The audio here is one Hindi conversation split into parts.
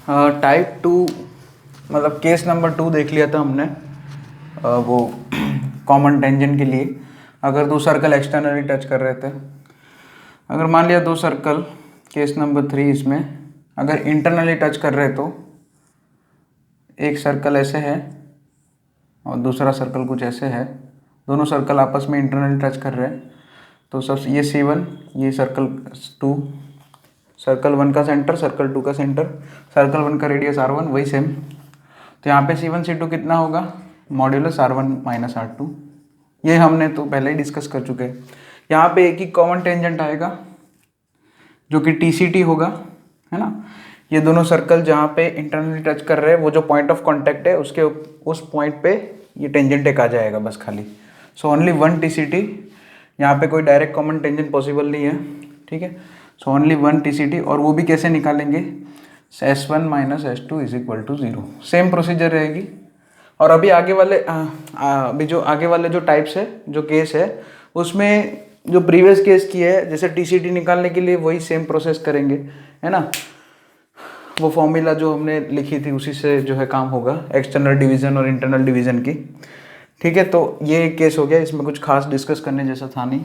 टाइप 2 मतलब केस नंबर 2 देख लिया था हमने, वो कॉमन टेंजेंट के लिए। अगर दो सर्कल एक्सटर्नली टच कर रहे थे, अगर मान लिया दो सर्कल, केस नंबर 3 इसमें अगर इंटरनली टच कर रहे तो एक सर्कल ऐसे है और दूसरा सर्कल कुछ ऐसे है, दोनों सर्कल आपस में इंटरनली टच कर रहे हैं, तो सबसे ये C1, ये सर्कल 2, सर्कल 1 का सेंटर, सर्कल 2 का सेंटर, सर्कल 1 का रेडियस R1, वही सेम। तो यहाँ पे C1 C2 कितना होगा, मॉड्यूलस R1 माइनस R2। ये हमने तो पहले ही डिस्कस कर चुके हैं। यहाँ पे एक ही कॉमन टेंजेंट आएगा जो कि TCT होगा, है ना। ये दोनों सर्कल जहाँ पे इंटरनली टच कर रहे हैं, वो जो पॉइंट ऑफ कॉन्टैक्ट है उसके उस पॉइंट पे ये टेंजेंट एक आ जाएगा बस खाली। सो ओनली वन TCT, यहाँ पे कोई डायरेक्ट कॉमन टेंजेंट पॉसिबल नहीं है, ठीक है। सो ओनली वन TCT, और वो भी कैसे निकालेंगे, S1 minus S2 is equal to 0। Same procedure रहेगी। और अभी आगे वाले अभी जो आगे वाले जो टाइप्स है, जो केस है, उसमें जो प्रीवियस केस की है, जैसे TCT निकालने के लिए वही सेम प्रोसेस करेंगे, है ना। वो फॉर्मूला जो हमने लिखी थी उसी से जो है काम होगा, एक्सटर्नल डिवीजन और इंटरनल डिवीजन की, ठीक है। तो ये एक केस हो गया, इसमें कुछ खास डिस्कस करने जैसा था नहीं।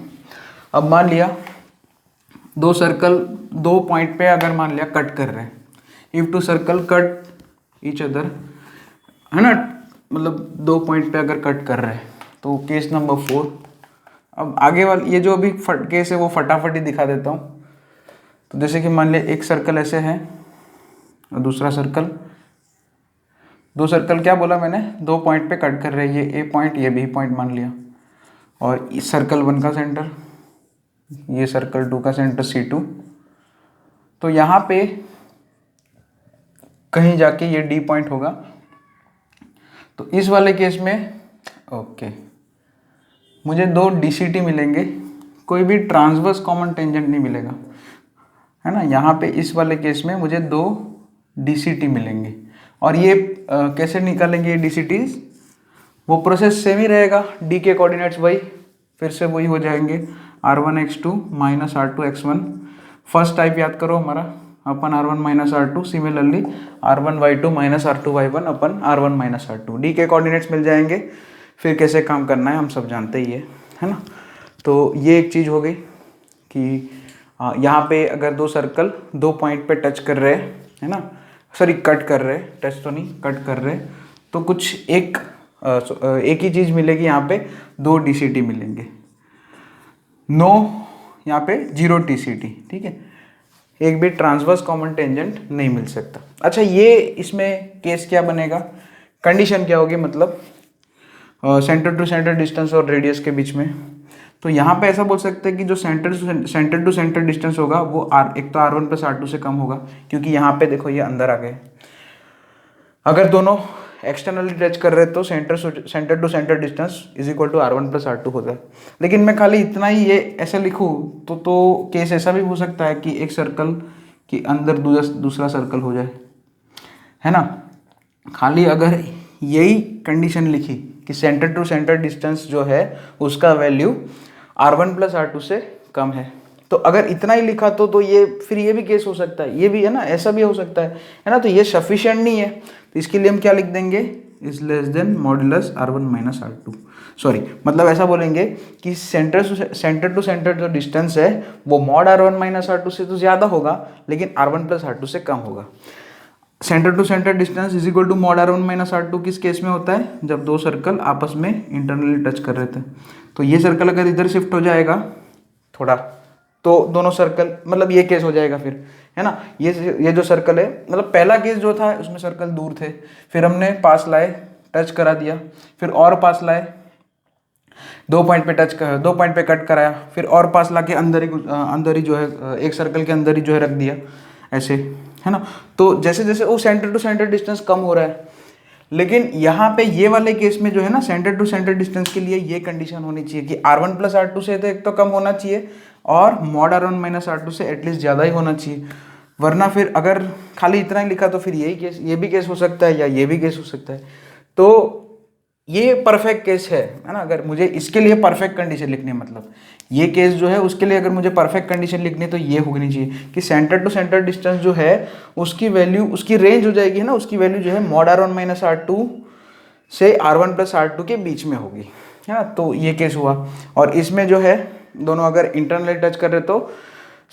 अब मान लिया दो सर्कल दो पॉइंट पे अगर मान लिया कट कर रहे हैं, if two circle cut each other, है ना, मतलब दो पॉइंट पे अगर कट कर रहे हैं, तो केस नंबर 4। अब आगे वाले ये जो अभी केस है वो फटाफट ही दिखा देता हूँ। तो जैसे कि मान लिया एक सर्कल ऐसे है और दूसरा सर्कल, दो सर्कल क्या बोला मैंने, दो पॉइंट पे कट कर रहे हैं, ये A पॉइंट, ये B पॉइंट मान लिया, और इस सर्कल 1 का सेंटर, ये सर्कल 2 का सेंटर C2। तो यहाँ पे कहीं जाके ये D पॉइंट होगा। तो इस वाले केस में ओके, मुझे दो DCT मिलेंगे, कोई भी ट्रांसवर्स कॉमन टेंजेंट नहीं मिलेगा, है ना। यहाँ पे इस वाले केस में मुझे दो DCT मिलेंगे। और ये कैसे निकालेंगे ये DCTs, वो प्रोसेस सेम ही रहेगा, D के कोऑर्डिनेट्स वही फिर से वही हो जाएंगे, R1x2 minus R2x1। First type याद करो हमारा, अपन R1 minus R2, similarly R1y2 minus R2y1 अपन R1 माइनस R2। D के कोऑर्डिनेट्स मिल जाएंगे, फिर कैसे काम करना है हम सब जानते ही है ना। तो ये एक चीज़ हो गई कि यहाँ पे अगर दो सर्कल दो पॉइंट पे टच कर रहे हैं, है ना, सॉरी कट कर रहे हैं, टच तो नहीं कट कर रहे, तो कुछ एक ही चीज़ मिलेगी, यहाँ पे दो DCT मिलेंगे, नो यहाँ पे 0 TCT, ठीक है। एक भी ट्रांसवर्स कॉमन टेंजेंट नहीं मिल सकता। अच्छा, ये इसमें केस क्या बनेगा, कंडीशन क्या होगी, मतलब सेंटर टू सेंटर डिस्टेंस और रेडियस के बीच में। तो यहाँ पे ऐसा बोल सकते हैं कि जो सेंटर टू सेंटर डिस्टेंस होगा वो एक तो R1 प्लस R2 से कम होगा, क्योंकि यहाँ पे देखो ये अंदर आ गए। अगर दोनों एक्सटर्नली टच कर रहे तो center to center distance is equal to R1 plus R2 होता है। लेकिन मैं खाली इतना ही ये ऐसे लिखूँ तो केस ऐसा भी हो सकता है कि एक सर्कल के अंदर दूसरा सर्कल हो जाए, है ना। खाली अगर यही कंडीशन लिखी कि सेंटर टू सेंटर डिस्टेंस जो है उसका वैल्यू R1 प्लस R2 से कम है, तो अगर इतना ही लिखा तो ये फिर ये भी केस हो सकता है, ये भी है ना, ऐसा भी हो सकता है ना। तो ये सफिशिएंट नहीं है, तो इसके लिए हम क्या लिख देंगे, is less then modulus R1 minus R2। Sorry, मतलब ऐसा बोलेंगे कि सेंटर टू सेंटर जो डिस्टेंस है वो मॉड R1 माइनस R2 से तो ज़्यादा होगा, लेकिन R1 प्लस R2 से कम होगा। Center to center distance is equal to mod R1 minus R2 किस केस में होता है, जब दो सर्कल आपस में इंटरनली टच कर रहे थे। तो ये सर्कल अगर इधर शिफ्ट हो जाएगा थोड़ा, तो दोनों सर्कल, मतलब ये केस हो जाएगा फिर, है ना। ये जो सर्कल है, मतलब पहला केस जो था उसमें सर्कल दूर थे, फिर हमने पास लाए, टच करा दिया, फिर और पास लाए, दो पॉइंट पे कट कराया, फिर और पास ला के अंदर ही जो है एक सर्कल के अंदर ही जो है रख दिया ऐसे, है ना। तो जैसे जैसे वो सेंटर टू सेंटर डिस्टेंस कम हो रहा है, लेकिन यहाँ पे ये वाले केस में जो है ना, सेंटर टू सेंटर डिस्टेंस के लिए ये कंडीशन होनी चाहिए कि R1 प्लस R2 से तो एक तो कम होना चाहिए, और मॉड R1 माइनस R2 से एटलीस्ट ज़्यादा ही होना चाहिए। वरना फिर अगर खाली इतना ही लिखा तो फिर यही केस, ये भी केस हो सकता है या ये भी केस हो सकता है। तो ये परफेक्ट केस है ना। अगर मुझे इसके लिए परफेक्ट कंडीशन लिखनी है, मतलब ये केस जो है उसके लिए अगर मुझे परफेक्ट कंडीशन लिखनी है तो ये होनी चाहिए कि सेंटर टू सेंटर डिस्टेंस जो है उसकी वैल्यू, उसकी रेंज हो जाएगी ना, उसकी वैल्यू जो है मॉड R1 माइनस R2 से R1 प्लस R2 के बीच में होगी, है ना। तो ये केस हुआ। और इसमें जो है दोनों अगर इंटरनली टच कर रहे तो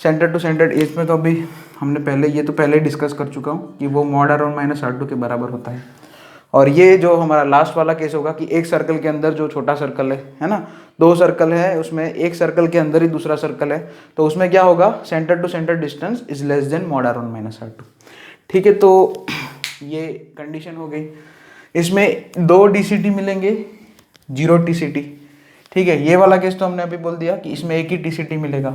सेंटर टू सेंटर, इसमें तो अभी हमने पहले, ये तो पहले ही डिस्कस कर चुका हूँ कि वो मॉड R1 माइनस R2 के बराबर होता है। और ये जो हमारा लास्ट वाला केस होगा कि एक सर्कल के अंदर जो छोटा सर्कल है ना, दो सर्कल है उसमें एक सर्कल के अंदर ही दूसरा सर्कल है, तो उसमें क्या होगा, center to center distance is less than mod R1 minus R2। ठीक है, तो ये कंडीशन हो गई। इसमें दो DCT मिलेंगे, 0 TCT। ठीक है, ये वाला केस तो हमने अभी बोल दिया कि इसमें एक ही TCT मिलेगा।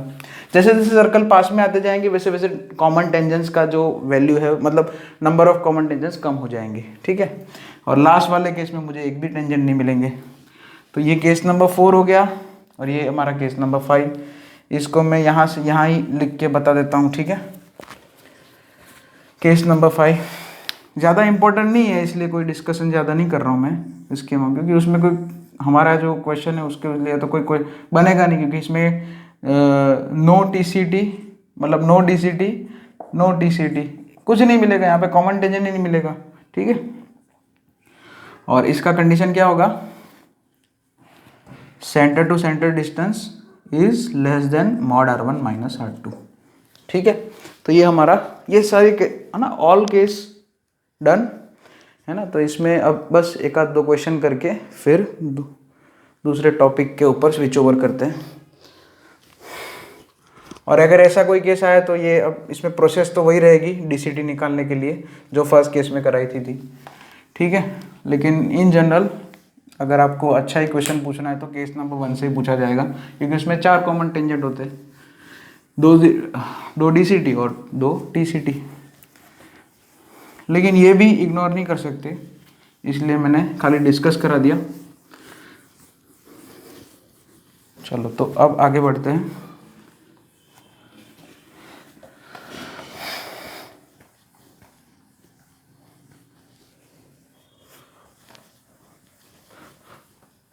जैसे जैसे सर्कल पास में आते जाएंगे वैसे वैसे कॉमन टेंजेंट्स का जो वैल्यू है, मतलब नंबर ऑफ कॉमन टेंजेंट्स कम हो जाएंगे। ठीक है, और लास्ट वाले केस में मुझे एक भी टेंजेंट नहीं मिलेंगे। तो ये केस नंबर 4 हो गया और ये हमारा केस नंबर 5। इसको मैं यहाँ से यहाँ ही लिख के बता देता हूँ। ठीक है, केस नंबर 5 ज़्यादा इंपॉर्टेंट नहीं है, इसलिए कोई डिस्कशन ज़्यादा नहीं कर रहा हूँ मैं इसके में, क्योंकि उसमें कोई हमारा जो क्वेश्चन है उसके लिए तो कोई बनेगा नहीं, क्योंकि इसमें नो TCT, मतलब नो DCT नो TCT कुछ नहीं मिलेगा यहाँ पे, कॉमन टेंजेंट ही नहीं मिलेगा। ठीक है, और इसका कंडीशन क्या होगा, center to center distance is less than mod R1 minus R2। ठीक है, तो ये हमारा ये सारी है ना, ऑल केस डन है ना। तो इसमें अब बस एक आध दो क्वेश्चन करके फिर दूसरे टॉपिक के ऊपर स्विच ओवर करते हैं। और अगर ऐसा कोई केस आया तो ये अब इसमें प्रोसेस तो वही रहेगी DCT निकालने के लिए जो फर्स्ट केस में कराई थी। ठीक है, लेकिन इन जनरल अगर आपको अच्छा ही क्वेश्चन पूछना है तो केस नंबर 1 से ही पूछा जाएगा, क्योंकि उसमें 4 कॉमन टेंजेंट होते हैं, 2 DCT और 2 TCT। लेकिन ये भी इग्नोर नहीं कर सकते, इसलिए मैंने खाली डिस्कस करा दिया। चलो, तो अब आगे बढ़ते हैं।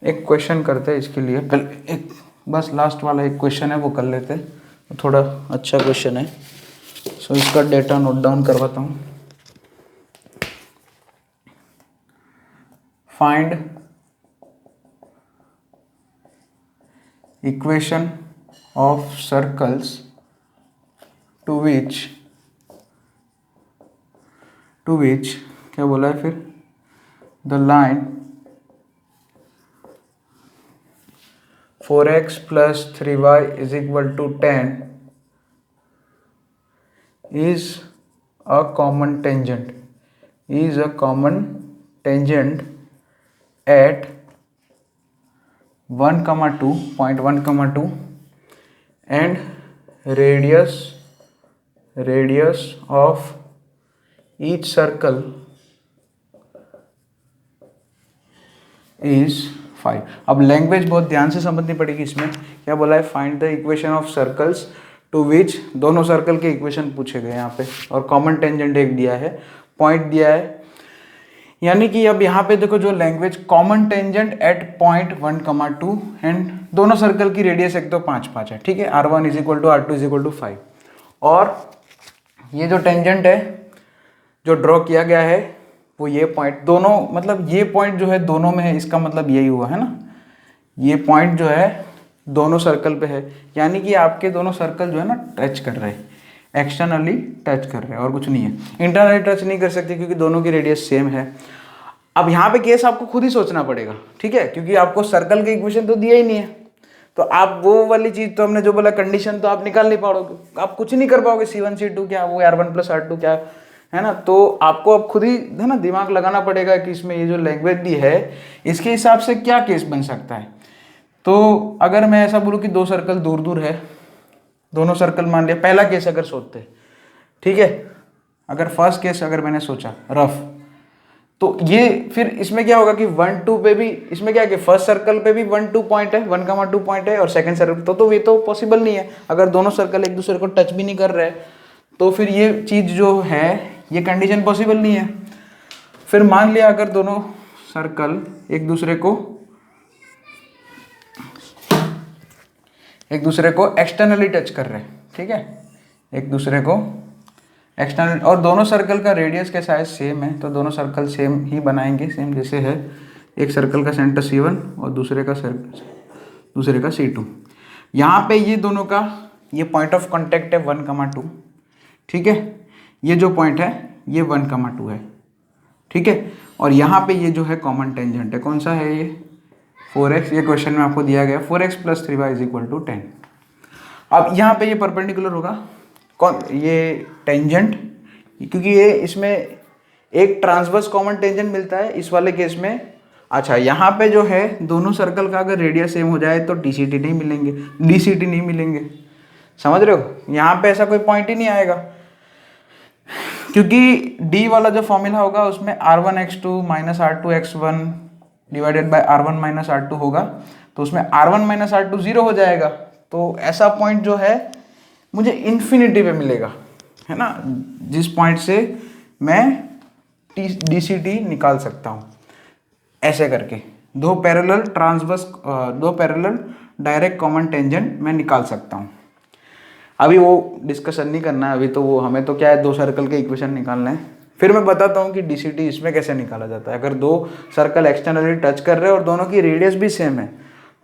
एक क्वेश्चन करते हैं इसके लिए, कल एक बस लास्ट वाला एक क्वेश्चन है वो कर लेते हैं, थोड़ा अच्छा क्वेश्चन है। सो इसका डेटा नोट डाउन करवाता हूँ। Find equation of circles to which क्या बोला है फिर, the line 4x plus 3y is equal to 10 is a common tangent at 1,2 point 1,2 and radius of each circle is 5। अब लैंग्वेज बहुत ध्यान से समझनी पड़ेगी। इसमें क्या बोला है, find the equation of circles to which, दोनों सर्कल के इक्वेशन पूछे गए यहाँ पे, और कॉमन टेंजेंट एक दिया है, पॉइंट दिया है। यानी कि अब यहाँ पे देखो जो language, common tangent at point 1,2 and दोनों सर्कल की रेडियस एक तो 5 है। ठीक है, R1 is equal to R2 is equal to 5। और ये जो टेंजेंट है जो ड्रॉ किया गया है वो ये पॉइंट दोनों, मतलब ये पॉइंट जो है दोनों में है, इसका मतलब यही हुआ है ना, ये पॉइंट जो है दोनों सर्कल पे है। यानी कि आपके दोनों सर्कल जो है ना टच कर रहे हैं, एक्सटर्नली टच कर रहे हैं और कुछ नहीं है। इंटरनली टच नहीं कर सकते क्योंकि दोनों की रेडियस सेम है। अब यहाँ पे केस आपको खुद ही सोचना पड़ेगा। ठीक है, क्योंकि आपको सर्कल के इक्वेशन तो दिया ही नहीं है, तो आप वो वाली चीज तो हमने जो बोला कंडीशन तो आप निकाल नहीं पाओगे, आप कुछ नहीं कर पाओगे। C1 C2 क्या, वो R1 प्लस R2 क्या है ना। तो आपको अब खुद ही है ना दिमाग लगाना पड़ेगा कि इसमें ये जो लैंग्वेज दी है इसके हिसाब से क्या केस बन सकता है। तो अगर मैं ऐसा बोलूँ कि दो सर्कल दूर दूर है, दोनों सर्कल मान लिया, पहला केस अगर सोचते, ठीक है, अगर फर्स्ट केस अगर मैंने सोचा रफ, तो ये फिर इसमें क्या होगा कि 1 2 पे भी, इसमें क्या है कि फर्स्ट सर्कल पे भी 1 2 पॉइंट है, 1,2 पॉइंट है, और सेकंड सर्कल तो ये तो पॉसिबल नहीं है। अगर दोनों सर्कल एक दूसरे को टच भी नहीं कर रहे तो फिर ये चीज जो है, ये कंडीशन पॉसिबल नहीं है। फिर मान लिया अगर दोनों सर्कल एक दूसरे को एक्सटर्नली टच कर रहे हैं, ठीक है, एक दूसरे को एक्सटर्नल, और दोनों सर्कल का रेडियस के साइज सेम है, तो दोनों सर्कल सेम ही बनाएंगे, सेम जैसे है, एक सर्कल का सेंटर C1 और दूसरे का C2। यहाँ पे ये दोनों का ये पॉइंट ऑफ कांटेक्ट है 1,2, ठीक है, ये जो पॉइंट है ये 1,2 है, ठीक है, और यहाँ पे ये जो है कॉमन टेंजेंट है, कौन सा है ये 4x, ये क्वेश्चन में आपको दिया गया 4x + 3y = 10। अब यहाँ पे ये परपेंडिकुलर होगा कौन, ये टेंजेंट, क्योंकि ये इसमें एक ट्रांसवर्स कॉमन टेंजेंट मिलता है इस वाले केस में। अच्छा, यहाँ पे जो है दोनों सर्कल का अगर रेडियस सेम हो जाए तो DCT नहीं मिलेंगे, समझ रहे हो, यहाँ पे ऐसा कोई पॉइंट ही नहीं आएगा, क्योंकि D वाला जो फॉर्मूला होगा उसमें R1x2 - R2x1 / R1 - R2 होगा, तो उसमें R1 - R2 0 हो जाएगा, तो ऐसा पॉइंट जो है मुझे इन्फिनिटी पे मिलेगा, है ना, जिस पॉइंट से मैं DCT निकाल सकता हूँ, ऐसे करके दो पैरेलल डायरेक्ट कॉमन टेंजेंट मैं निकाल सकता हूँ। अभी वो डिस्कशन नहीं करना है, अभी तो वो हमें तो क्या है, दो सर्कल के इक्वेशन निकालना है, फिर मैं बताता हूँ कि DCT इसमें कैसे निकाला जाता है। अगर दो सर्कल एक्सटर्नली टच कर रहे हैं और दोनों की रेडियस भी सेम है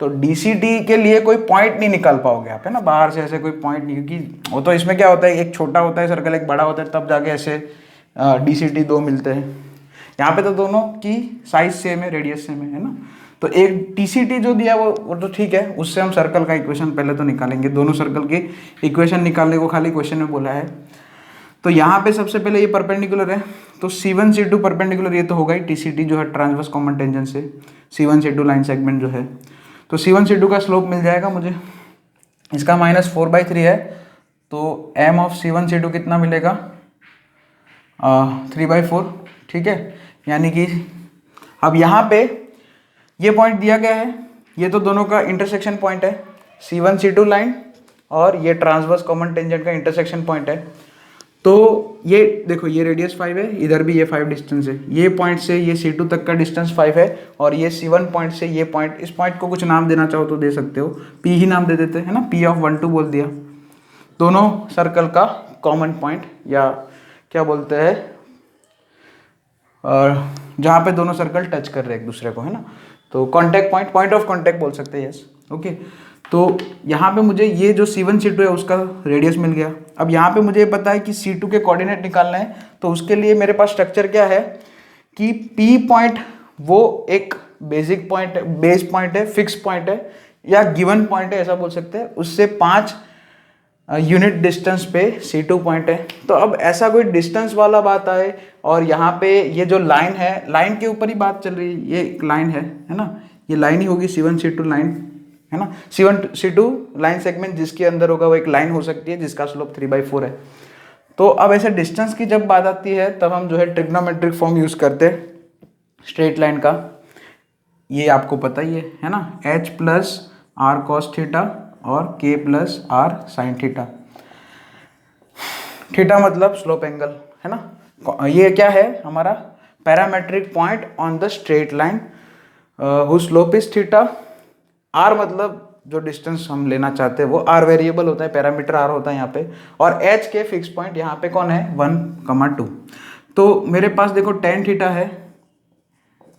तो DCT के लिए कोई पॉइंट नहीं निकाल पाओगे आप, है ना, बाहर से ऐसे कोई पॉइंट नहीं, क्योंकि वो तो इसमें क्या होता है, एक छोटा होता है सर्कल, एक बड़ा होता है, तब जाके ऐसे DCT दो मिलते हैं। यहाँ पे तो दोनों की साइज सेम है, रेडियस सेम है ना, तो एक DCT जो दिया वो तो ठीक है, उससे हम सर्कल का इक्वेशन पहले तो निकालेंगे, दोनों सर्कल की इक्वेशन निकालने को खाली क्वेश्चन में बोला है। तो यहाँ पे सबसे पहले ये परपेंडिकुलर है, तो C1 C2 परपेंडिकुलर, ये तो होगा ही, TCT जो है ट्रांसवर्स कॉमन टेंजेंट से C1 C2 लाइन सेगमेंट जो है, तो C1 C2 का स्लोप मिल जाएगा मुझे, इसका -4/3 है, तो m ऑफ C1 C2 कितना मिलेगा 3/4, ठीक है, यानी कि अब यहाँ पे ये पॉइंट दिया गया है, ये तो दोनों का इंटरसेक्शन पॉइंट है, C1 C2 लाइन और ये ट्रांसवर्स कॉमन टेंजेंट का इंटरसेक्शन पॉइंट है। तो ये देखो, ये रेडियस 5 है, इधर भी ये 5 डिस्टेंस है, ये पॉइंट से ये C2 तक का डिस्टेंस 5 है, और ये C1 पॉइंट से ये पॉइंट, इस पॉइंट को कुछ नाम देना चाहो तो दे सकते हो, P ही नाम दे देते हैं ना, P ऑफ 1 2 बोल दिया। दोनों सर्कल का कॉमन पॉइंट, या क्या बोलते हैं, और जहाँ पे दोनों सर्कल टच कर रहे हैं एक दूसरे को, है ना, तो contact point, point of contact बोल सकते हैं, यस, ओके। तो यहाँ पे मुझे ये जो C1 C2 है उसका रेडियस मिल गया। अब यहाँ पे मुझे पता है कि C2 के कोऑर्डिनेट निकालना है, तो उसके लिए मेरे पास स्ट्रक्चर क्या है कि P पॉइंट वो एक बेसिक पॉइंट है, बेस पॉइंट है, फिक्स पॉइंट है, या गिवन पॉइंट है, ऐसा बोल सकते हैं, उससे 5 यूनिट डिस्टेंस पे C2 पॉइंट है। तो अब ऐसा कोई डिस्टेंस वाला बात आए, और यहाँ पे ये जो लाइन है, लाइन के ऊपर ही बात चल रही है, ये एक लाइन है ना, ये लाइन ही होगी C1 C2 लाइन, है ना, C1 C2 लाइन सेगमेंट जिसके अंदर होगा वो एक लाइन हो सकती है जिसका स्लोप 3/4 है। तो अब ऐसे डिस्टेंस की जब बात आती है तब हम जो है ट्रिग्नोमेट्रिक फॉर्म यूज करते हैं स्ट्रेट लाइन का, ये आपको पता ही है ना, H + R cos थीटा और K + R sin theta, theta मतलब स्लोप एंगल, है ना, ये क्या है हमारा parametric point on the straight line who slope is theta. R मतलब जो डिस्टेंस हम लेना चाहते हैं वो R वेरिएबल होता है, पैरामीटर R होता है यहाँ पे, और H के फिक्स पॉइंट यहाँ पे कौन है 1, 2। तो मेरे पास देखो tan थीटा है,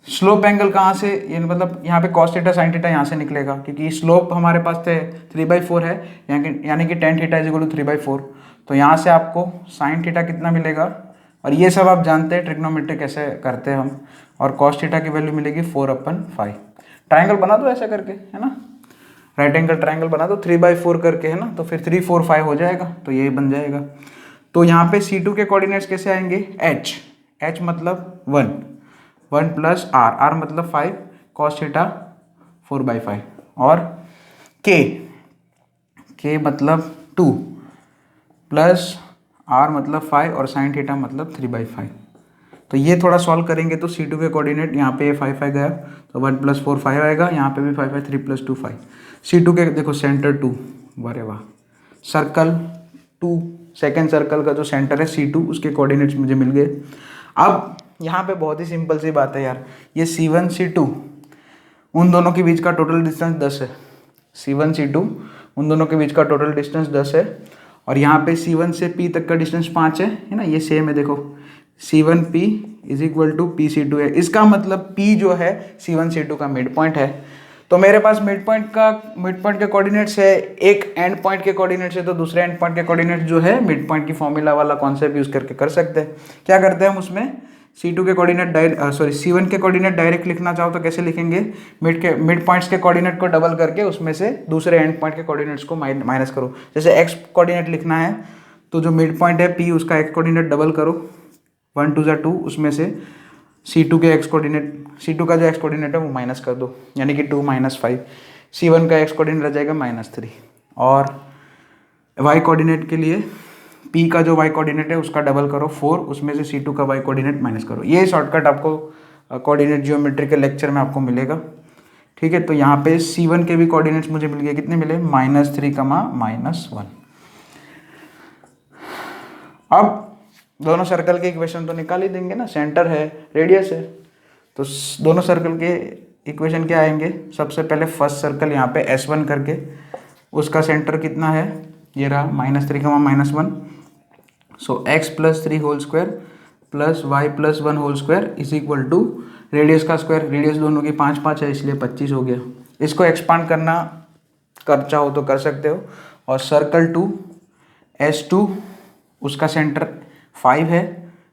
स्लोप एंगल कहाँ से, ये मतलब यहाँ पे cos थीटा sin थीटा यहाँ से निकलेगा, क्योंकि स्लोप हमारे पास थे 3/4 है, यानी कि tan थीटा = 3/4, तो यहाँ से आपको sin थीटा कितना मिलेगा, और ये सब आप जानते हैं ट्रिग्नोमेट्री कैसे करते हैं हम, और cos थीटा की वैल्यू मिलेगी 4/5। ट्राइंगल बना दो ऐसा करके, है ना, राइट एंगल ट्राइंगल बना दो 3/4 करके, है ना, तो फिर 3 4 5 हो जाएगा, तो ये बन जाएगा। तो यहाँ पे C2 के कोऑर्डिनेट्स कैसे आएंगे, H मतलब 1 + R मतलब 5 cos थीटा 4/5, और K मतलब 2 + R मतलब 5 और sin थीटा मतलब 3/5। तो ये थोड़ा सॉल्व करेंगे तो C2 के कोऑर्डिनेट यहाँ पे 5 गया, तो 1 + 4 5 आएगा, यहाँ पे भी 5 है, 3 + 2 5। C2 के देखो सेंटर 2, वाह वाह, सर्कल 2, सेकेंड सर्कल का जो सेंटर है C2 उसके कोऑर्डिनेट्स मुझे मिल गए। अब यहाँ पे बहुत ही सिंपल सी बात है यार, ये C1 C2 उन दोनों के बीच का टोटल डिस्टेंस 10 है। C1 C2 उन दोनों के बीच का टोटल डिस्टेंस 10 है, और यहाँ पे C1 से P तक का डिस्टेंस 5 है ना, ये सेम है। देखो C1P is equal to PC2 है। इसका मतलब P जो है C1 C2 का मिड पॉइंट है। तो मेरे पास मिड पॉइंट के कोऑर्डिनेट्स है, एक एंड पॉइंट के कोऑर्डिनेट्स है, तो दूसरे एंड पॉइंट के कोऑर्डिनेट्स जो है मिड पॉइंट की फॉर्मूला वाला कॉन्सेप्ट यूज करके कर सकते हैं। क्या करते हैं हम उसमें, C2 के कोऑर्डिनेट C1 के कोऑर्डिनेट डायरेक्ट लिखना चाहो तो कैसे लिखेंगे, मिड पॉइंट्स के कोऑर्डिनेट को डबल करके उसमें से दूसरे एंड पॉइंट के कोऑर्डिनेट्स को माइनस करो। जैसे x कोऑर्डिनेट लिखना है तो जो मिड पॉइंट है P उसका x कोऑर्डिनेट डबल करो, 1 2 2, उसमें से C2 के x कोऑर्डिनेट, C2 का जो x कोऑर्डिनेट है वो माइनस कर दो, यानी कि 2 - 5। C1 का x कोऑर्डिनेट रह जाएगा -3, और y कोऑर्डिनेट के लिए P का जो y कोऑर्डिनेट है उसका डबल करो 4, उसमें से C2 का y कोऑर्डिनेट माइनस करो। ये शॉर्टकट आपको कोऑर्डिनेट ज्योमेट्री के लेक्चर में आपको मिलेगा। ठीक है, तो यहाँ पे C1 के भी कोऑर्डिनेट्स मुझे मिल गए, कितने मिले, -3, -1। अब दोनों सर्कल के इक्वेशन तो निकाल ही देंगे ना, सेंटर है, रेडियस है, तो दोनों सर्कल के इक्वेशन क्या आएंगे। सबसे पहले फर्स्ट सर्कल यहाँ पे S1 करके, उसका सेंटर कितना है, ये रहा -3, -1। So x + 3 whole square plus y + 1 whole square is equal to radius का स्क्वायर, रेडियस दोनों की 5 5 है इसलिए 25 हो गया। इसको एक्सपांड करना चाहो तो कर सकते हो। और सर्कल 2 S2 उसका सेंटर 5 है,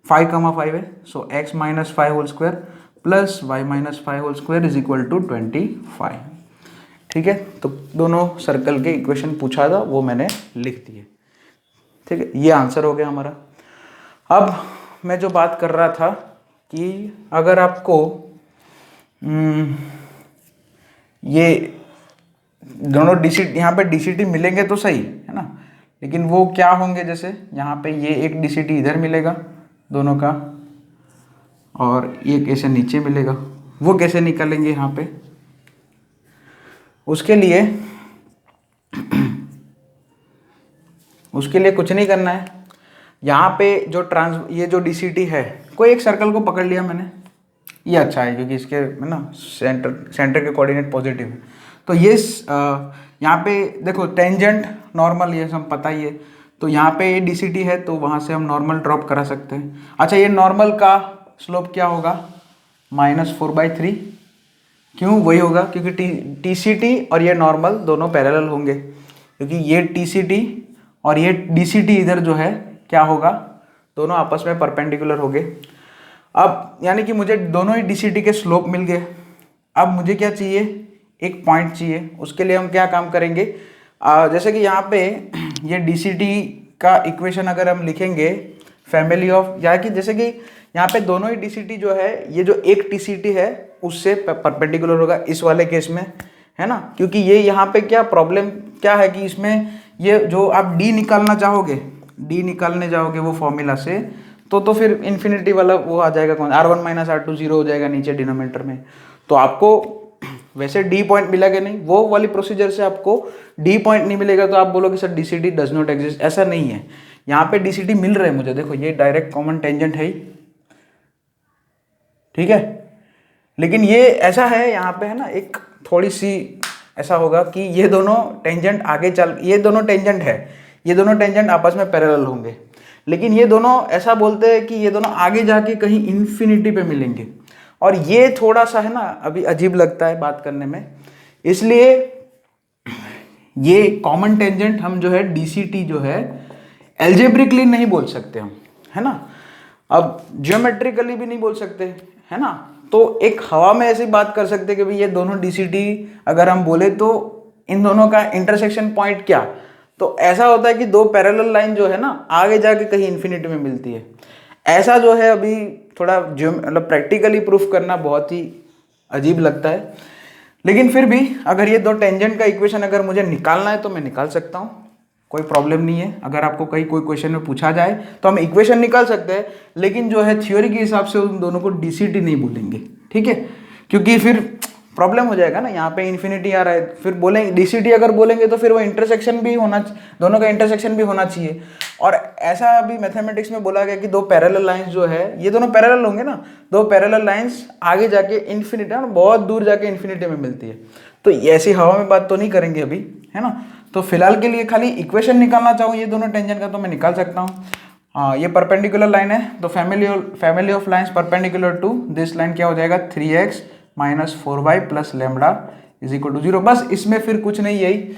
5 है, so x - 5 whole square plus y - 5 whole square is equal to 25। ठीक है, तो दोनों सर्कल के इक्वेशन पूछा था वो मैंने लिख दिए। ठीक है, ये आंसर हो गया हमारा। अब मैं जो बात कर रहा था कि अगर आपको ये दोनों DCT यहाँ पे DCT मिलेंगे तो सही है ना, लेकिन वो क्या होंगे, जैसे यहाँ पे ये एक DCT इधर मिलेगा दोनों का, और ये कैसे नीचे मिलेगा, वो कैसे निकालेंगे यहाँ पे। उसके लिए कुछ नहीं करना है। यहाँ पे जो ये जो DCT है, कोई एक सर्कल को पकड़ लिया मैंने, ये अच्छा है क्योंकि इसके है ना सेंटर के कोऑर्डिनेट पॉजिटिव है। तो ये यहाँ पे देखो टेंजेंट नॉर्मल ये सब पता ही है, तो यहाँ पे ये DCT है तो वहाँ से हम नॉर्मल ड्रॉप करा सकते हैं। अच्छा, ये नॉर्मल का स्लोप क्या होगा, -4/3। क्यों वही होगा, क्योंकि TCT और ये नॉर्मल दोनों पैरेलल होंगे, क्योंकि ये TCT और ये DCT इधर जो है क्या होगा, दोनों आपस में परपेंडिकुलर हो गए। अब यानी कि मुझे दोनों ही DCT के स्लोप मिल गए। अब मुझे क्या चाहिए, एक पॉइंट चाहिए। उसके लिए हम क्या काम करेंगे, जैसे कि यहाँ पे ये DCT का इक्वेशन अगर हम लिखेंगे फैमिली ऑफ, या कि जैसे कि यहाँ पे दोनों ही DCT जो है, ये जो एक TCT है उससे परपेंडिकुलर होगा इस वाले केस में, है ना। क्योंकि ये यहाँ पे क्या प्रॉब्लम क्या है कि इसमें ये जो आप D निकालना चाहोगे, D निकालने जाओगे वो फॉर्मूला से, तो फिर इन्फिनिटी वाला वो आ जाएगा, कौन, R1 - R2 0 हो जाएगा नीचे डिनोमिनेटर में। तो आपको वैसे D पॉइंट मिलेगा नहीं, वो वाली प्रोसीजर से आपको D पॉइंट नहीं मिलेगा तो आप बोलोगे sir DCT does not exist. ऐसा नहीं है, यहाँ पे DCT मिल रहे हैं मुझे, देखो ये डायरेक्ट कॉमन टेंजेंट है ही, ठीक है। लेकिन ये ऐसा है यहाँ पे, है ना, एक थोड़ी सी ऐसा होगा कि ये दोनों टेंजेंट आगे ये दोनों टेंजेंट है, ये दोनों टेंजेंट आपस में पैरेलल होंगे, लेकिन ये दोनों ऐसा बोलते हैं कि ये दोनों आगे जाके कहीं इन्फिनिटी पे मिलेंगे, और ये थोड़ा सा है ना अभी अजीब लगता है बात करने में। इसलिए ये कॉमन टेंजेंट हम जो है DCT जो है एल्जेब्रिकली नहीं बोल सकते हम, है ना, अब ज्योमेट्रिकली भी नहीं बोल सकते, है ना। तो एक हवा में ऐसी बात कर सकते कि भाई ये दोनों DCT अगर हम बोले तो इन दोनों का इंटरसेक्शन पॉइंट क्या, तो ऐसा होता है कि दो पैरेलल लाइन जो है ना आगे जाके कहीं इन्फिनिटी में मिलती है। ऐसा जो है अभी थोड़ा मतलब प्रैक्टिकली प्रूफ करना बहुत ही अजीब लगता है, लेकिन फिर भी अगर ये दो टेंजेंट का इक्वेशन अगर मुझे निकालना है तो मैं निकाल सकता हूँ, कोई प्रॉब्लम नहीं है। अगर आपको कहीं कोई क्वेश्चन में पूछा जाए तो हम इक्वेशन निकाल सकते हैं, लेकिन जो है थ्योरी के हिसाब से उन दोनों को DCT नहीं बोलेंगे, ठीक है, क्योंकि फिर प्रॉब्लम हो जाएगा ना, यहाँ पे इन्फिनिटी आ रहा है, फिर बोलेंगे डीसीटी अगर बोलेंगे तो फिर वो इंटरसेक्शन भी होना, दोनों का इंटरसेक्शन भी होना चाहिए। और ऐसा अभी मैथमेटिक्स में बोला गया कि दो पैरेलल लाइंस जो है ये दोनों पैरेलल होंगे ना, दो पैरेलल लाइंस आगे जाके इन्फिनिटी बहुत दूर जाके इन्फिनिटी में मिलती है। तो ऐसी हवा में बात तो नहीं करेंगे अभी, है ना। तो फिलहाल के लिए खाली इक्वेशन निकालना चाहूँ ये दोनों टेंजेंट का तो मैं निकाल सकता हूँ। हाँ, ये परपेंडिकुलर लाइन है तो family of lines perpendicular to this line क्या हो जाएगा, 3x - 4y plus lambda is equal to 0। बस इसमें फिर कुछ नहीं, यही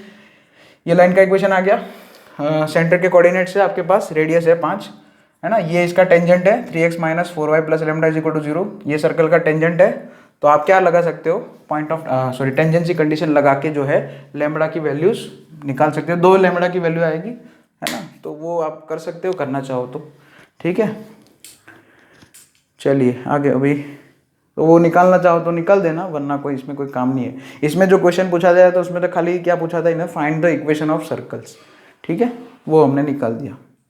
ये लाइन का इक्वेशन आ गया। सेंटर के कोऑर्डिनेट से आपके पास रेडियस है 5, है ना, ये इसका टेंजेंट है 3x - 4y plus lambda is equal to 0, ये सर्कल का टेंजेंट है। तो आप क्या लगा सकते हो, टेंजेंसी कंडीशन लगा के जो है लेमडा की वैल्यूज निकाल सकते हो, 2 लेमडा की वैल्यू आएगी, है ना। तो वो आप कर सकते हो, करना चाहो तो, ठीक है। चलिए आगे, अभी तो वो निकालना चाहो तो निकाल देना, वरना कोई इसमें कोई काम नहीं है। इसमें जो क्वेश्चन पूछा जाए तो उसमें तो खाली क्या पूछा था इन्हें, find the equation of circles, ठीक है, वो हमने निकाल दिया।